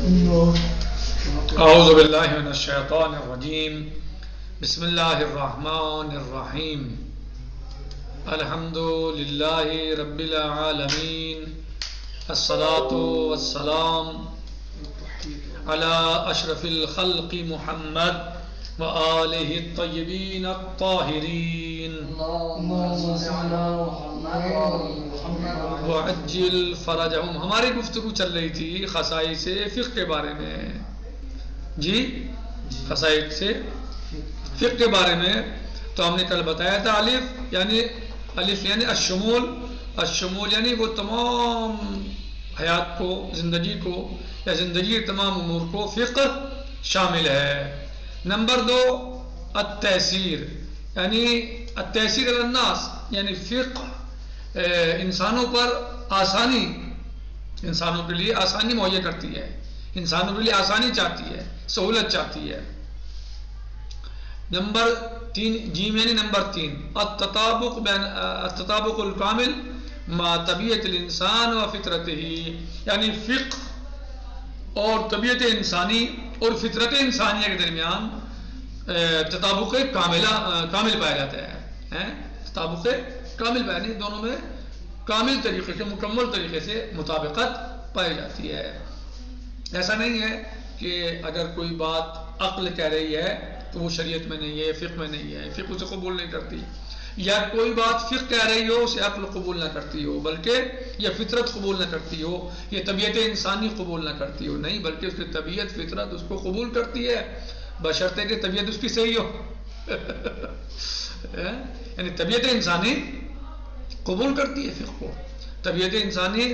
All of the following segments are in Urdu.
اعوذ باللہ من الشیطان الرجیم بسم اللہ الرحمن الرحیم الحمد للہ رب العالمین الصلاة والسلام علی اشرف الخلق محمد وآلہ الطیبین الطاہرین وعجل فرجہم. ہماری گفتگو چل رہی تھی خصائص فقہ کے بارے میں. جی خصائص سے فقہ کے بارے میں تو ہم نے کل بتایا تھا الف یعنی الشمول یعنی وہ تمام حیات کو زندگی کو یا زندگی کے تمام امور کو فقہ شامل ہے. نمبر 2 التیسیر یعنی التیسیر علی الناس یعنی فقہ انسانوں پر آسانی انسانوں کے لیے آسانی مہیا کرتی ہے انسانوں کے لیے آسانی چاہتی ہے سہولت چاہتی ہے. نمبر 3 نمبر 3 التطابق الکامل مع طبیعت الانسان و فطرتہ یعنی فقہ اور طبیعت انسانی اور فطرت انسانیہ کے درمیان تطابق کامل پایا جاتا ہے. تطابق کامل یعنی دونوں میں کامل طریقے سے مکمل طریقے سے مطابقت پائی جاتی ہے. ایسا نہیں ہے کہ اگر کوئی بات عقل کہہ رہی ہے تو وہ شریعت میں نہیں ہے فقہ میں نہیں ہے فقہ اسے قبول نہیں کرتی یا کوئی بات فقہ کہہ رہی ہو اسے عقل قبول نہ کرتی ہو بلکہ یہ فطرت قبول نہ کرتی ہو یہ طبیعت انسانی قبول نہ کرتی ہو نہیں بلکہ اس کی طبیعت فطرت اس کو قبول کرتی ہے بشرطے کہ طبیعت اس کی صحیح ہو یعنی طبیعت انسانی قبول کرتی ہے فقہ کو طبیعت انسانی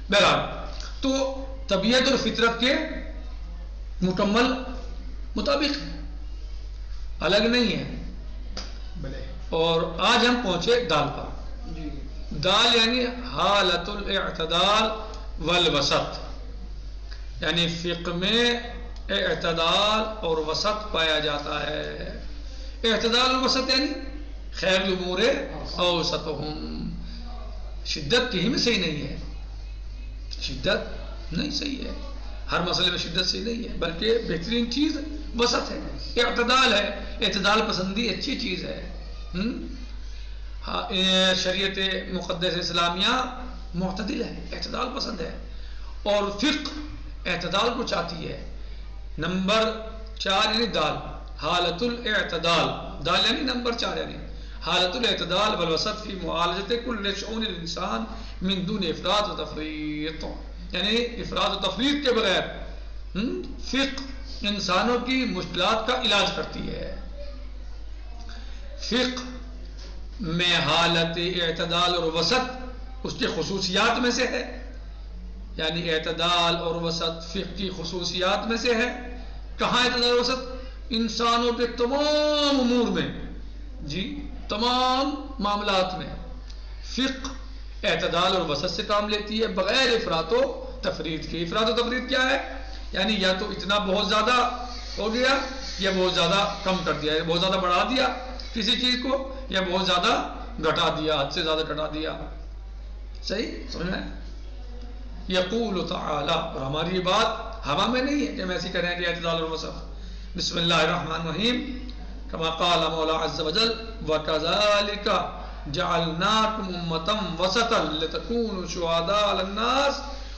بہرحال تو طبیعت اور فطرت کے مکمل مطابق الگ نہیں ہے. اور آج ہم پہنچے دال پر. دال یعنی حالت الاعتدال والوسط یعنی فقہ میں اعتدال اور وسط پایا جاتا ہے. اعتدال اور وسط یعنی خیر الامور اوسطہم شدت کہیں میں صحیح نہیں ہے شدت نہیں صحیح ہے ہر مسئلے میں شدت صحیح نہیں ہے بلکہ بہترین چیز وسط ہے اعتدال ہے اعتدال پسندی اچھی چیز ہے. شریعت مقدس اسلامیہ معتدل ہے اعتدال پسند ہے اور فقہ اعتدال کو چاہتی ہے. نمبر 4 یعنی دال حالت الاعتدال دال یعنی نمبر 4 یعنی حالت الاعتدال والوسط فی معالجت کل شؤون الانسان من دون افراط و تفریط یعنی افراط و تفریط کے بغیر فقہ انسانوں کی مشکلات کا علاج کرتی ہے. فقہ میں حالت اعتدال اور وسط اس کی خصوصیات میں سے ہے یعنی اعتدال اور وسط فقہ کی خصوصیات میں سے ہے. کہاں اعتدال اور وسط انسانوں کے تمام امور میں جی تمام معاملات میں فقہ اعتدال اور وسط سے کام لیتی ہے بغیر افراط و تفریط کے. افراط و تفریط کیا ہے یعنی یا تو اتنا بہت زیادہ ہو گیا یا بہت زیادہ کم کر دیا یا بہت زیادہ بڑھا دیا کسی چیز کو یا بہت زیادہ گھٹا دیا حد سے زیادہ گھٹا دیا. صحیح سمجھ میں یقول تعالی اور ہماری یہ بات ہوا میں نہیں ہے کہ ہم ایسی کریں کہ اعتدال اور وسط. بسم اللہ الرحمن الرحیم کما قال مولا عز وجل وَكَذَلِكَ جَعَلْنَاكُمْ أُمَّةً وَسَطًا لِتَكُونُوا شُهَدَاءَ عَلَى النَّاسِ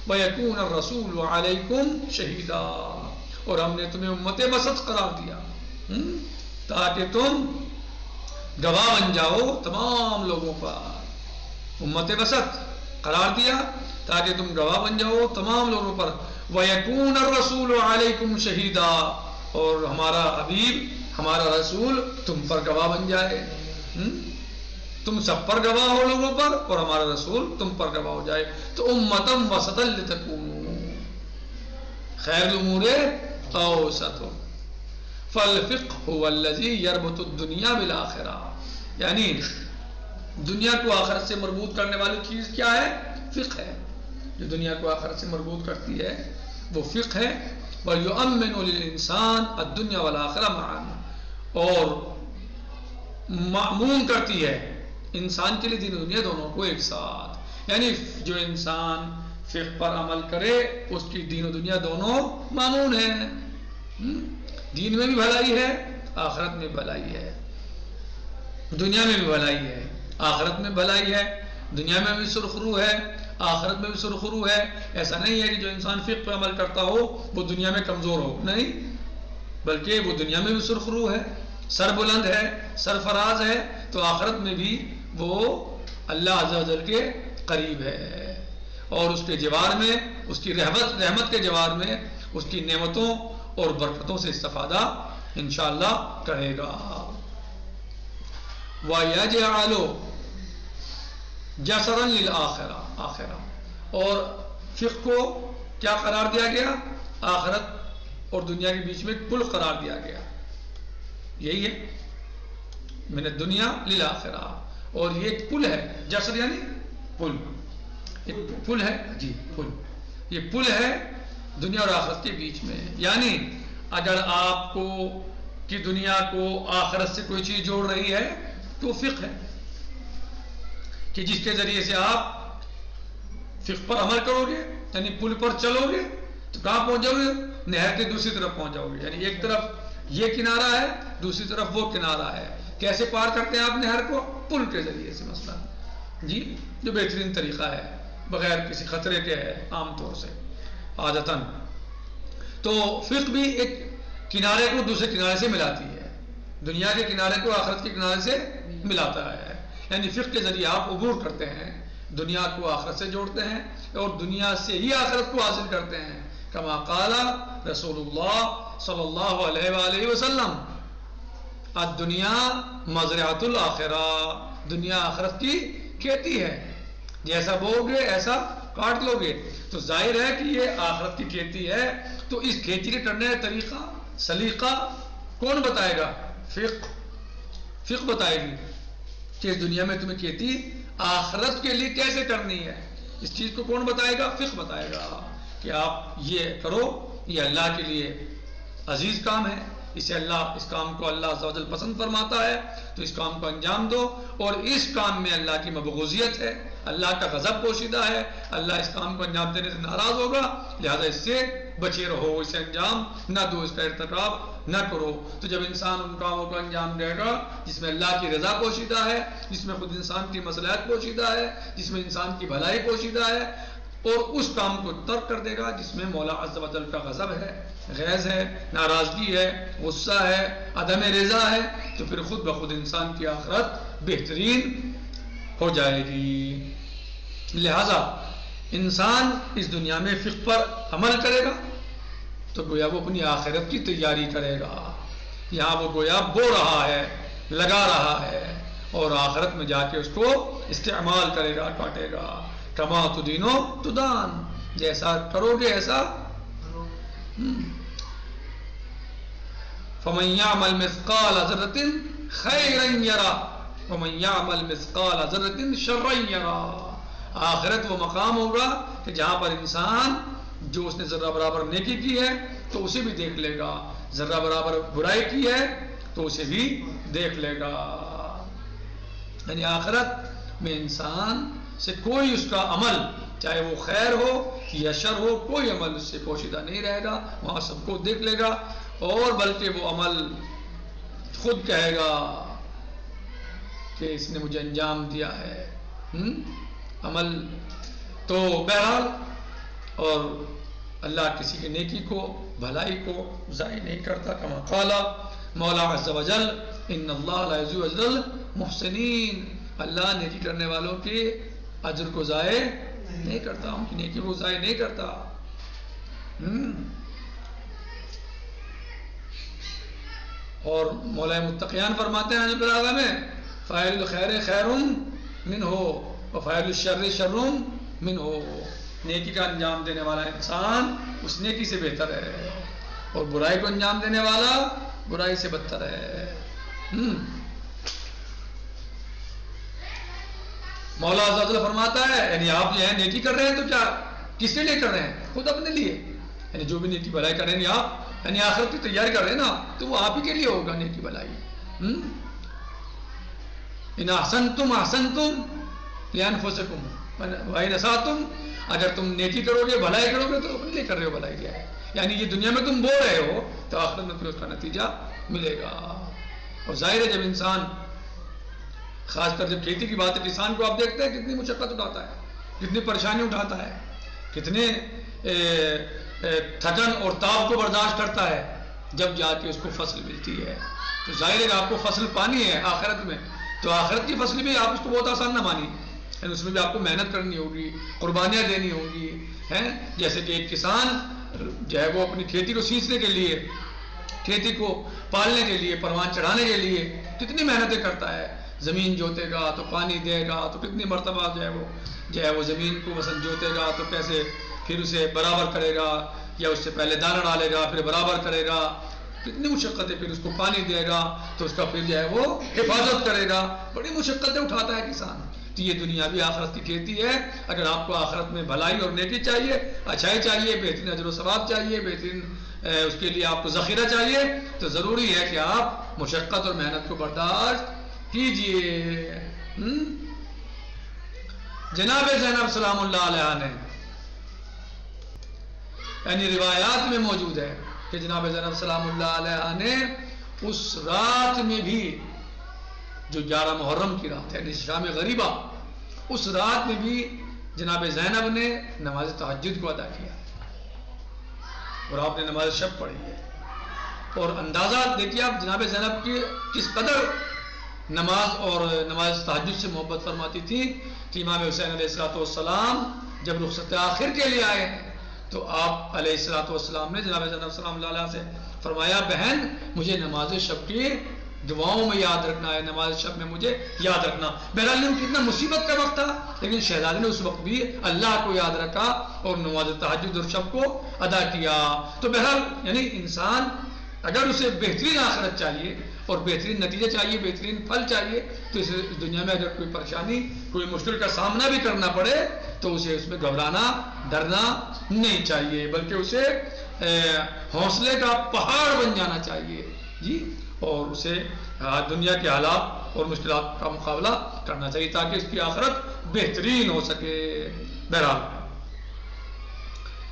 وَيَكُونَ الرَّسُولُ عَلَيْكُمْ شَهِيدًا اور ہم نے تمہیں امت وسط قرار دیا تاکہ تم گواہ بن جاؤ تمام لوگوں پر. امت وسط قرار دیا تاکہ تم گواہ بن جاؤ تمام لوگوں پر. وَيَكُونَ الرَّسُولُ عَلَيْكُمْ شَهِيدًا اور ہمارا حبیب ہمارا رسول تم پر گواہ بن جائے تم سب پر گواہ ہو لوگوں پر اور ہمارا رسول تم پر گواہ ہو جائے. تو امتم وسطا لتکونوا خیر الامور اوسطا فالفقہ هو الذی یربط الدنیا بالآخرہ یعنی دنیا کو آخرت سے مربوط کرنے والی چیز کیا ہے فقہ ہے. جو دنیا کو آخرت سے مربوط کرتی ہے وہ فقہ ہے. وَيُؤَمِّنُ لِلْإِنسَانِ الدُّنْيَا وَالْآخِرَةَ مَعًا اور مأمون کرتی ہے انسان کے لیے دین و دنیا دونوں کو ایک ساتھ. یعنی جو انسان فقہ پر عمل کرے اس کی دین و دنیا دونوں مامون ہیں. دین میں بھی بھلائی ہے، آخرت میں بھلائی ہے. دنیا میں بھی بھلائی ہے، آخرت میں بھلائی ہے. دنیا میں بھی سرخرو ہے، آخرت میں بھی سرخرو ہے. ایسا نہیں ہے کہ جو انسان فقہ پر عمل کرتا ہو وہ دنیا میں کمزور ہو، نہیں، بلکہ وہ دنیا میں بھی سرخرو ہے، سر بلند ہے، سرفراز ہے، تو آخرت میں بھی وہ اللہ عز و جل کے قریب ہے، اور اس کے جوار میں، اس کی رحمت کے جوار میں اس کی نعمتوں اور برکتوں سے استفادہ انشاءاللہ کرے گا. وَيَجْعَلُ جَسَرًا لِلْآخِرَةِ، اور فقہ کو کیا قرار دیا گیا؟ آخرت اور دنیا کے بیچ میں پل قرار دیا گیا. یہی ہے من الدنیا للآخرہ، اور یہ ایک پل ہے. جسر یعنی پل، ایک پل ہے جی، پل، یہ پل ہے دنیا اور آخرت کے بیچ میں. یعنی اگر آپ کو کی دنیا کو آخرت سے کوئی چیز جوڑ رہی ہے تو فقہ ہے، کہ جس کے ذریعے سے آپ فقہ پر عمل کرو گے، یعنی پل پر چلو گے تو کہاں پہنچ جاؤ گے؟ نہر کے دوسری طرف پہنچ جاؤ گے. یعنی ایک طرف یہ کنارہ ہے، دوسری طرف وہ کنارہ ہے. کیسے پار کرتے ہیں آپ نہر کو؟ پل کے ذریعے سے مثلا، جی، جو بہترین طریقہ ہے بغیر کسی خطرے کے ہے عام طور سے عادتاً. تو فقہ بھی ایک کنارے کو دوسرے کنارے سے ملاتی ہے، دنیا کے کنارے کو آخرت کے کنارے سے ملاتا ہے. یعنی فقہ کے ذریعے آپ عبور کرتے ہیں، دنیا کو آخرت سے جوڑتے ہیں اور دنیا سے ہی آخرت کو حاصل کرتے ہیں. کما قال رسول اللہ صلی اللہ علیہ وآلہ وسلم، الدنیا مزرعۃ الآخرہ، دنیا آخرت کی کھیتی ہے، جیسا بو گے ایسا کاٹ لو گے. تو ظاہر ہے کہ یہ آخرت کی کھیتی ہے، تو اس کھیتی کے کرنے کا طریقہ، سلیقہ کون بتائے گا؟ فقہ بتائے گی کہ اس دنیا میں تمہیں کھیتی آخرت کے لیے کیسے کرنی ہے. اس چیز کو کون بتائے گا؟ فقہ بتائے گا کہ آپ یہ کرو، یہ اللہ کے لیے عزیز کام ہے، اسے اللہ، اس کام کو اللہ عز و جل پسند فرماتا ہے، تو اس کام کو انجام دو. اور اس کام میں اللہ کی مبغوضیت ہے، اللہ کا غضب پوشیدہ ہے، اللہ اس کام کو انجام دینے سے ناراض ہوگا، لہذا اس سے بچے رہو، اسے انجام نہ دو، اس کا ارتکاب نہ کرو. تو جب انسان ان کاموں کو انجام دے گا جس میں اللہ کی رضا پوشیدہ ہے، جس میں خود انسان کی مصلحت پوشیدہ ہے، جس میں انسان کی بھلائی پوشیدہ ہے، اور اس کام کو ترک کر دے گا جس میں مولا عز و جل کا غضب ہے، غیظ ہے، ناراضگی ہے، غصہ ہے، عدم رضا ہے، تو پھر خود بخود انسان کی آخرت بہترین ہو جائے گی. لہذا انسان اس دنیا میں فقہ پر عمل کرے گا تو گویا وہ اپنی آخرت کی تیاری کرے گا. یہاں وہ گویا بو رہا ہے، لگا رہا ہے، اور آخرت میں جا کے اس کو استعمال کرے گا، کاٹے گا. کما تدینو تدان، جیسا کرو گے ایسا. فمن يعمل مثقال ذرة خيرا يرى ومن يعمل مثقال ذرة شرا يرى. آخرت وہ مقام ہوگا کہ جہاں پر انسان جو اس نے ذرہ برابر نیکی کی ہے تو اسے بھی دیکھ لے گا، ذرہ برابر برائی کی ہے تو اسے بھی دیکھ لے گا. یعنی آخرت میں انسان سے کوئی اس کا عمل، چاہے وہ خیر ہو یا شر ہو، کوئی عمل اس سے پوشیدہ نہیں رہے گا، وہاں سب کو دیکھ لے گا، اور بلکہ وہ عمل خود کہے گا کہ اس نے مجھے انجام دیا ہے. عمل تو بہرحال، اور اللہ کسی کی نیکی کو، بھلائی کو ضائع نہیں کرتا. کما قال مولا عز و جل ان اللہ لا یضيع اجر المحسنین، اللہ نیکی کرنے والوں کے اجر کو ضائع نہیں کرتا، ان کی نیکی کو ضائع نہیں کرتا. اور مولا متقیان فرماتے ہیں جو آگا میں فاعل الخیر خیر منہ وفاعل الشر شر منہ، نیکی کا انجام دینے والا انسان اس نیکی سے بہتر ہے، اور برائی کو انجام دینے والا برائی سے بدتر ہے. مولا عز و جل فرماتا ہے یعنی آپ جو ہے نیکی کر رہے ہیں تو کیا کس کے لیے کر رہے ہیں؟ خود اپنے لیے. یعنی جو بھی نیکی بھلائی کر رہے ہیں آپ، یعنی آخرت کی تیاری کر رہے ہیں نا، تو وہ آپ ہی کے لیے ہوگا نیکی بھلائی. ان احسنتم احسنتم لانفسکم وان اسأتم اگر تم نیکی کرو گے، بھلائی کرو گے تو اپنے لیے کر رہے ہو بھلائی کیا ہے، یعنی یہ دنیا میں تم بو رہے ہو تو آخرت میں پھر اس کا نتیجہ ملے گا۔ اور ظاہر ہے جب انسان، خاص کر جب کھیتی کی بات ہے، کسان کو آپ دیکھتے ہیں کتنی مشقت اٹھاتا ہے، کتنی پریشانی اٹھاتا ہے، کتنے تھکن اور تاب کو برداشت کرتا ہے، جب جا کے اس کو فصل ملتی ہے۔ تو ظاہر ہے کہ آپ کو فصل پانی ہے آخرت میں، تو آخرت کی فصل بھی آپ اس کو بہت آسان نہ مانی، یعنی اس میں بھی آپ کو محنت کرنی ہوگی، قربانیاں دینی ہوں گی، ہیں جیسے کہ ایک کسان جو ہے وہ اپنی کھیتی کو سینچنے کے لیے، کھیتی کو پالنے کے لیے، پروان چڑھانے کے لیے کتنی محنتیں کرتا ہے، زمین جوتے گا تو پانی دے گا تو کتنی مرتبہ جو ہے وہ زمین کو مثلا جوتے گا تو کیسے پھر اسے برابر کرے گا، یا اس سے پہلے دانہ ڈالے گا پھر برابر کرے گا، کتنی مشقتیں، پھر اس کو پانی دے گا تو اس کا پھر جو ہے وہ حفاظت کرے گا، بڑی مشقتیں اٹھاتا ہے کسان۔ تو یہ دنیا بھی آخرت کی کھیتی ہے۔ اگر آپ کو آخرت میں بھلائی اور نیکی چاہیے، اچھائی چاہیے، بہترین اجر و ثواب چاہیے، بہترین اس کے لیے آپ کو ذخیرہ چاہیے، تو ضروری ہے کہ آپ مشقت اور محنت کو برداشت کیجیے۔ جناب زینب سلام اللہ علیہ نے، یعنی روایات میں موجود ہے کہ جناب زینب سلام اللہ علیہ نے اس رات میں بھی، جو 11 محرم کی رات ہے، یعنی شام غریبہ، اس رات میں بھی جناب زینب نے نماز تہجد کو ادا کیا، اور آپ نے نماز شب پڑھی ہے۔ اور اندازہ دیکھیے آپ جناب زینب کی کس قدر نماز اور نماز تہجد سے محبت فرماتی تھی کہ امام حسین علیہ السلام جب رخصت آخر کے لیے آئے تو آپ علیہ السلام نے جناب زینب سلام اللہ علیہ سے فرمایا، بہن مجھے نماز شب کی دعاؤں میں یاد رکھنا ہے، نماز شب میں مجھے یاد رکھنا۔ بہرحال کتنا مصیبت کا وقت تھا، لیکن شہزادی نے اس وقت بھی اللہ کو یاد رکھا اور نماز تہجد اور شب کو ادا کیا۔ تو بہرحال یعنی انسان اگر اسے بہترین آخرت چاہیے اور بہترین نتیجہ چاہیے، بہترین پھل چاہیے، تو اس دنیا میں اگر کوئی پریشانی، کوئی مشکل کا سامنا بھی کرنا پڑے تو اسے اس میں گھبرانا، ڈرنا نہیں چاہیے، بلکہ اسے حوصلے کا پہاڑ بن جانا چاہیے جی، اور اسے دنیا کے حالات اور مشکلات کا مقابلہ کرنا چاہیے تاکہ اس کی آخرت بہترین ہو سکے۔ بہرحال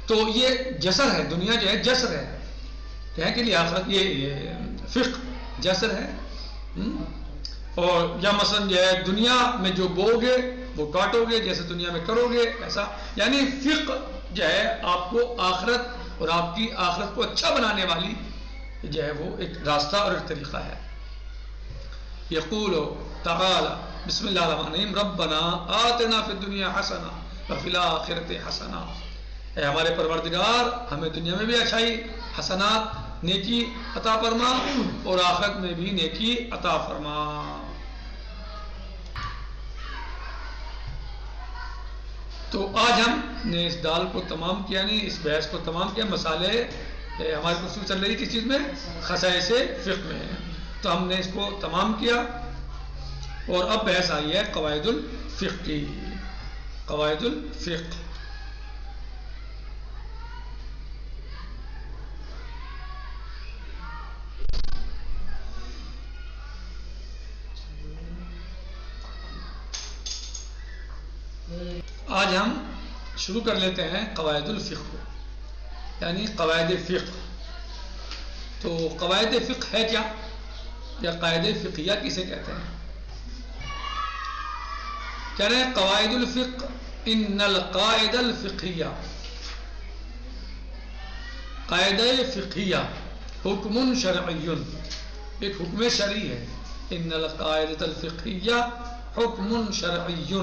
تو یہ جسر ہے، دنیا جو ہے جسر ہے، کیا ہے کہ لیے آخرت یہ فقہ جسر ہے، اور یا مثلا جو ہے دنیا میں جو بو گے وہ کاٹو گے، جیسے دنیا میں کرو گے ایسا، یعنی فقہ جو ہے آپ کو آخرت اور آپ کی آخرت کو اچھا بنانے والی جو ہے وہ ایک راستہ اور ایک طریقہ ہے۔ یقول تعالی بسم اللہ الرحمن الرحیم ربنا آتنا فی الدنیا حسنہ وفی الآخرۃ حسنہ، اے ہمارے پروردگار ہمیں دنیا میں بھی اچھائی، حسنات، نیکی عطا فرما، اور آخرت میں بھی نیکی عطا فرما۔ تو آج ہم نے اس دال کو تمام کیا، نہیں اس بحث کو تمام کیا، مسالے ہماری گفتگو چل رہی کس چیز میں، خصائص فقہ میں، تو ہم نے اس کو تمام کیا، اور اب بحث آئی ہے قواعد الفقہ کی، قواعد الفقہ۔ آج ہم شروع کر لیتے ہیں قواعد الفقہ، یعنی قواعد فقہ۔ تو قواعد فقہ ہے کیا، یا قاعدہ فقہیہ کسے کہتے ہیں؟ کہہ رہے ہیں قواعد الفقہ ان القاعدہ الفقہیہ، قاعدہ فقہیہ حکم شرعی، ایک حکم شرعی ہے، ان القاعدہ الفقہیہ حکم شرعی،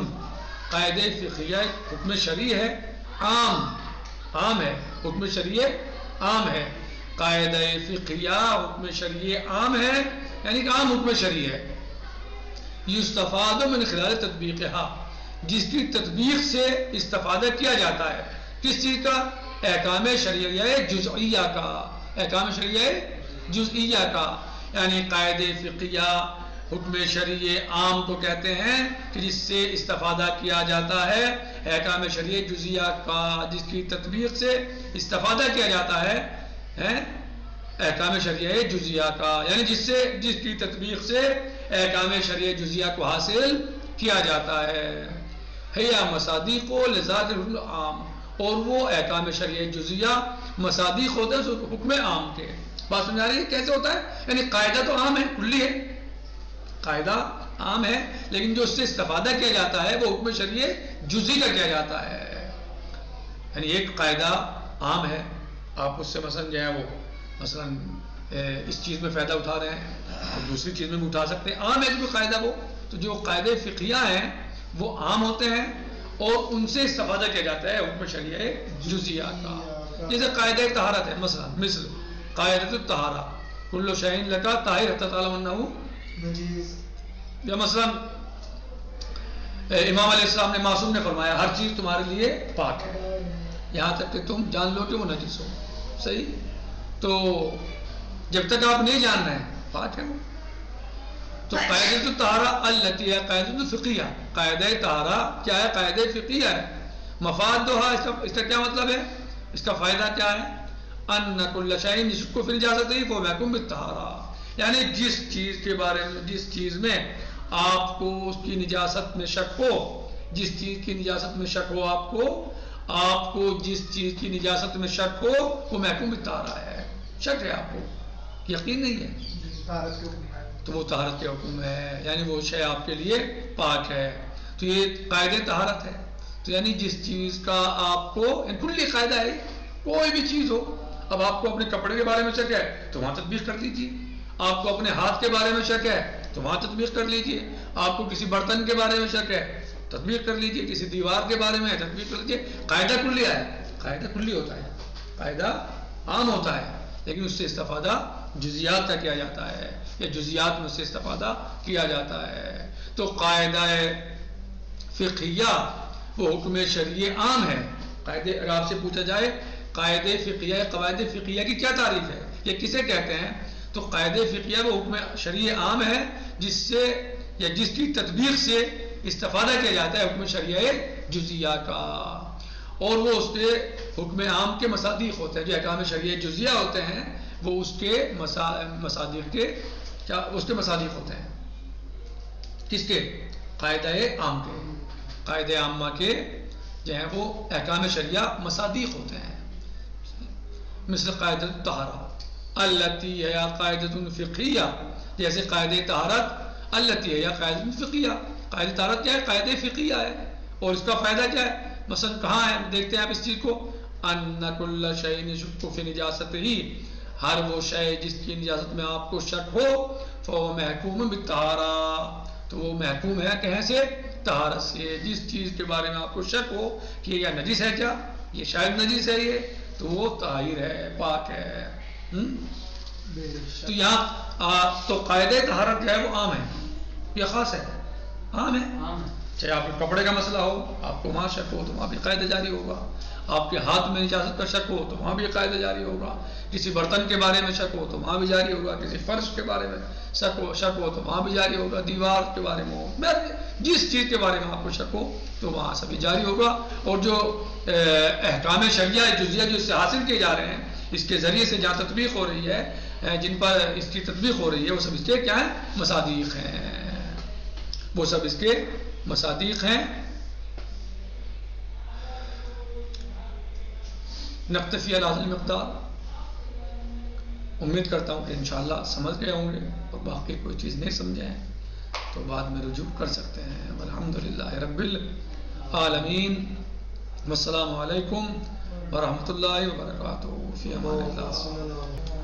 قاعدہ فقہیہ ایک حکم شرعی ہے، عام ہے، حکم شرعی عام ہے، قاعدہ فقہیہ حکم شرعی عام ہے، یعنی کہ عام حکم شرعی ہے، یستفاد من خلال تطبیقہا، جس کی تطبیق سے استفادہ کیا جاتا ہے، کس چیز کا، احکام شرعیہ جزئیہ کا، احکام شرعیہ جزئیہ کا، یعنی قاعدہ فقہیہ حکم شرعی عام کو کہتے ہیں کہ جس سے استفادہ کیا جاتا ہے، احکام شرعی جزئیہ کا جس کی تطبیق سے استفادہ کیا جاتا ہے، احکام شرعی جزئیہ کا، یعنی جس کی تطبیق سے احکام شرعی جزئیہ کو حاصل کیا جاتا ہے۔ ہیا مصادیق و لذات الحکم عام، اور وہ احکام شرعیہ جزیہ مصادیق ہوتے ہیں حکم عام کے. بات سمجھا رہی ہے کیسے ہوتا ہے؟ یعنی قاعدہ تو عام ہے، کلی ہے، قاعدہ عام ہے، لیکن جو اس سے استفادہ کیا جاتا ہے وہ حکم شرعیہ جزی کا کیا جاتا ہے. یعنی ایک قاعدہ عام ہے، آپ اس سے مثلا جو ہے وہ مثلا اس چیز میں فائدہ اٹھا رہے ہیں تو دوسری چیز میں بھی اٹھا سکتے ہیں، عام ہے جو قاعدہ وہ. تو جو قاعدے فقہیہ ہیں وہ عام ہوتے ہیں اور ان سے استفادہ کیا جاتا ہے حکم شرعیہ جزیہ کا. جیسے قاعدہ طہارت ہے، مثل قاعدۃ الطہارہ کل شیء لک طاہر حتی تعلم انہ، یا مثلا امام علیہ السلام نے معصوم نے فرمایا ہر چیز تمہارے لیے پاک ہے یہاں تک کہ تم جان لو کہ وہ نجس ہو. صحیح؟ تو جب تک آپ نہیں جان رہے ہیں پاک ہے وہ. تو قاعدۃ الطہارہ التی ہے قاعدۃ الفقیہ، قاعدہ طہارہ کیا ہے؟ قاعدہ فقیہ ہے. مفادها اس کا کیا مطلب ہے؟ اس کا فائدہ کیا ہے؟ ان کل شیء یشک فی نجاستہ فهو محکوم بالطہارہ، یعنی جس چیز کے بارے میں، جس چیز میں آپ کو اس کی نجاست میں شک ہو، جس چیز کی نجاست میں شک ہو آپ کو جس چیز کی نجاست میں شک ہو وہ محکوم بالطہارہ ہے. شک ہے آپ کو، یقین نہیں ہے، تو وہ طہارت کے حکم ہے، یعنی وہ شے آپ کے لیے پاک ہے. تو یہ قاعدہ طہارت ہے. تو یعنی جس چیز کا آپ کو کلی قاعدہ ہے، کوئی بھی چیز ہو. اب آپ کو اپنے کپڑے کے بارے میں شک ہے تو وہاں تطبیق کر لیجیے، آپ کو اپنے ہاتھ کے بارے میں شک ہے تو وہاں تطبیق کر لیجیے، آپ کو کسی برتن کے بارے میں شک ہے تطبیق کر لیجیے، کسی دیوار کے بارے میں تطبیق کر لیجیے. قاعدہ کلی ہے، قاعدہ کلی ہوتا ہے، قاعدہ عام ہوتا ہے، لیکن اس سے استفادہ جزیات کا کیا جاتا ہے، یا جزیات میں سے استفادہ کیا جاتا ہے. تو قاعدہ فقہیہ وہ حکم شرعی عام ہے. قاعدے اگر آپ سے پوچھا جائے قاعدے فقہیہ، قواعد فقہیہ کی کیا تعریف ہے، یہ کسے کہتے ہیں، تو قاعدے فقہیہ وہ حکم شرعی عام ہے جس سے یا جس کی تطبیق سے استفادہ کیا جاتا ہے حکم شرعی جزیہ کا. اور وہ اس کے حکم عام کے مصادیق ہوتے ہیں. جو احکام شرعی جزیہ ہوتے ہیں وہ اس کے مصادیق کے کیا، اس کے مصادیق ہوتے ہیں. کس کے؟ قاعدہ عام کے، قاعدہ عامہ کے جو ہیں وہ احکام شرعیہ مصادیق ہوتے ہیں. مثل قاعدہ الطہارہ التی ہے قاعدۃ فقہیہ، جیسے قاعدہ طہارت التی ہے قاعدۃ فقہیہ. قاعدہ طہارت کیا ہے؟ قاعدہ فقہیہ ہے. اور اس کا فائدہ کیا ہے؟ مثلا کہاں ہے دیکھتے ہیں آپ اس چیز کو، ان کل شیء یشک فی نجاستہ، ہر وہ شے جس کی نجاست میں آپ کو شک ہو فهو محکوم بالطہارہ، تو وہ محکوم ہے کہیں سے؟ طہارت سے. جس چیز کے بارے میں آپ کو شک ہو کہ یہ نجس ہے، کیا یہ شاید نجس ہے، یہ تو وہ طاہر ہے، پاک ہے. تو یہاں تو قاعدہ طہارت جو ہے وہ عام ہے، یہ خاص ہے، عام ہے. چاہے آپ کے کپڑے کا مسئلہ ہو، آپ کو وہاں شک ہو تو وہاں بھی قاعدہ جاری ہوگا، آپ کے ہاتھ میں نجاست کا شک ہو تو وہاں بھی قاعدہ جاری ہوگا، کسی برتن کے بارے میں شک ہو تو وہاں بھی جاری ہوگا، کسی فرش کے بارے میں شک ہو تو وہاں بھی جاری ہوگا، دیوار کے بارے میں ہو، جس چیز کے بارے میں آپ کو شک ہو تو وہاں سبھی جاری ہوگا. اور جو احکام شرعیہ جزیہ جو اس سے حاصل کیے جا رہے ہیں، اس کے ذریعے سے جہاں تطبیق ہو رہی ہے، جن پر اس کی تطبیق ہو رہی ہے، وہ سب اس کے کیا ہیں؟ مصادیق ہیں، وہ سب اس کے مصادیق ہیں. نقتفی علی هذا المقدار. امید کرتا ہوں کہ انشاءاللہ سمجھ گئے ہوں گے، اور باقی کوئی چیز نہیں سمجھے ہیں تو بعد میں رجوع کر سکتے ہیں. والحمدللہ رب العالمین. والسلام علیکم ورحمۃ اللہ وبرکاتہ. فی امان اللہ.